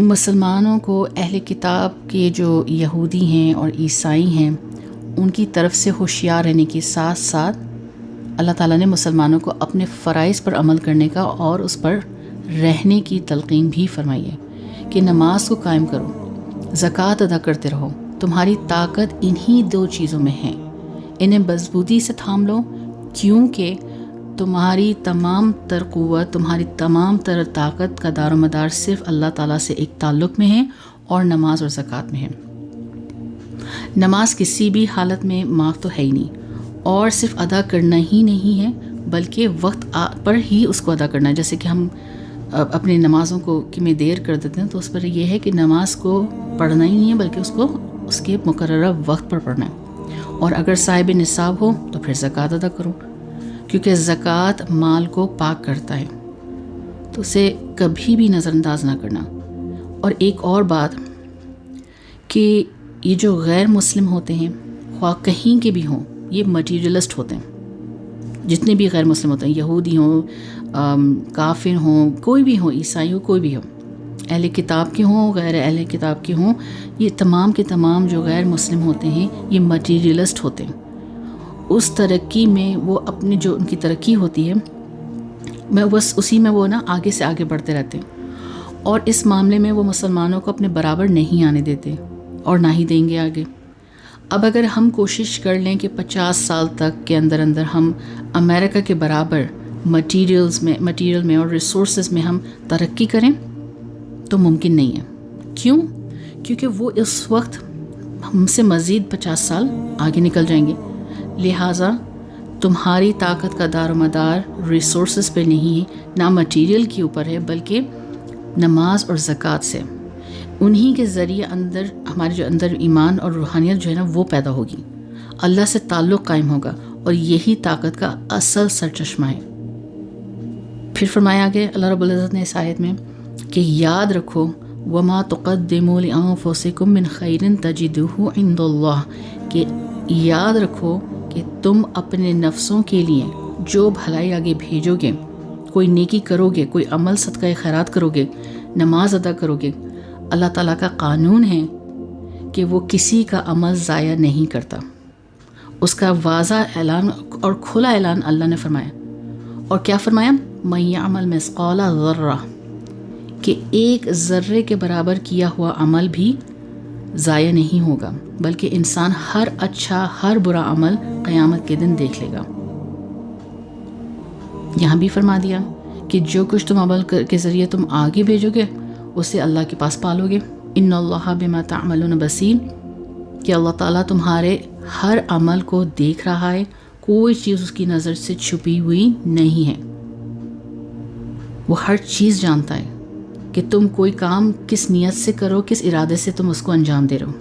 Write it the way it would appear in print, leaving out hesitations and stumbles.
مسلمانوں کو اہل کتاب کے جو یہودی ہیں اور عیسائی ہیں ان کی طرف سے ہوشیار رہنے کے ساتھ ساتھ اللہ تعالیٰ نے مسلمانوں کو اپنے فرائض پر عمل کرنے کا اور اس پر رہنے کی تلقین بھی فرمائی ہے کہ نماز کو قائم کرو، زکوٰۃ ادا کرتے رہو، تمہاری طاقت انہی 2 چیزوں میں ہے، انہیں مضبوطی سے تھام لو، کیونکہ تمہاری تمام تر قوت، تمہاری تمام تر طاقت کا دار و مدار صرف اللہ تعالیٰ سے ایک تعلق میں ہے اور نماز اور زکوٰۃ میں ہے۔ نماز کسی بھی حالت میں معاف تو ہے ہی نہیں، اور صرف ادا کرنا ہی نہیں ہے بلکہ وقت پر ہی اس کو ادا کرنا ہے۔ جیسے کہ ہم اپنی نمازوں کو کہ میں دیر کر دیتے ہیں تو اس پر یہ ہے کہ نماز کو پڑھنا ہی نہیں ہے بلکہ اس کو اس کے مقررہ وقت پر پڑھنا ہے، اور اگر صاحب نصاب ہو تو پھر زکوٰۃ ادا کرو، کیونکہ زکوٰۃ مال کو پاک کرتا ہے، تو اسے کبھی بھی نظر انداز نہ کرنا۔ اور ایک اور بات کہ یہ جو غیر مسلم ہوتے ہیں خواہ کہیں کے بھی ہوں، یہ مٹیریلسٹ ہوتے ہیں، جتنے بھی غیر مسلم ہوتے ہیں، یہودی ہوں، کافر ہوں، کوئی بھی ہوں، عیسائی ہو، کوئی بھی ہو، اہل کتاب کے ہوں، غیر اہل کتاب کے ہوں، یہ تمام کے تمام جو غیر مسلم ہوتے ہیں یہ مٹیریلسٹ ہوتے ہیں۔ اس ترقی میں وہ اپنی جو ان کی ترقی ہوتی ہے میں بس اسی میں وہ آگے سے آگے بڑھتے رہتے ہیں، اور اس معاملے میں وہ مسلمانوں کو اپنے برابر نہیں آنے دیتے اور نہ ہی دیں گے آگے۔ اب اگر ہم کوشش کر لیں کہ 50 سال تک کے اندر ہم امریکہ کے برابر مٹیریل میں اور ریسورسز میں ہم ترقی کریں تو ممکن نہیں ہے۔ کیوں؟ کیونکہ وہ اس وقت ہم سے مزید 50 سال آگے نکل جائیں گے۔ لہٰذا تمہاری طاقت کا دار و مدار ریسورسز پہ نہیں ہے، نہ مٹیریل کے اوپر ہے، بلکہ نماز اور زکوٰۃ سے، انہی کے ذریعے ہمارے جو اندر ایمان اور روحانیت جو ہے وہ پیدا ہوگی، اللہ سے تعلق قائم ہوگا، اور یہی طاقت کا اصل سرچشمہ ہے۔ پھر فرمایا آگے اللہ رب العزت نے اس آیت میں کہ یاد رکھو وما تقدموا لانفسکم من خیر تجدوہ عند اللہ، کہ یاد رکھو کہ تم اپنے نفسوں کے لیے جو بھلائی آگے بھیجو گے، کوئی نیکی کرو گے، کوئی عمل صدقہ خیرات کرو گے، نماز ادا کرو گے، اللہ تعالیٰ کا قانون ہے کہ وہ کسی کا عمل ضائع نہیں کرتا۔ اس کا واضح اعلان اور کھلا اعلان اللہ نے فرمایا، اور کیا فرمایا؟ من یعمل مثقال ذرہ، کہ ایک ذرے کے برابر کیا ہوا عمل بھی ضائع نہیں ہوگا، بلکہ انسان ہر اچھا ہر برا عمل قیامت کے دن دیکھ لے گا۔ یہاں بھی فرما دیا کہ جو کچھ تم عمل کے ذریعے تم آگے بھیجو گے اسے اللہ کے پاس پالو گے۔ ان اللہ بما تعملون بصیر، کہ اللہ تعالیٰ تمہارے ہر عمل کو دیکھ رہا ہے، کوئی چیز اس کی نظر سے چھپی ہوئی نہیں ہے، وہ ہر چیز جانتا ہے کہ تم کوئی کام کس نیت سے کرو، کس ارادے سے تم اس کو انجام دے رہو۔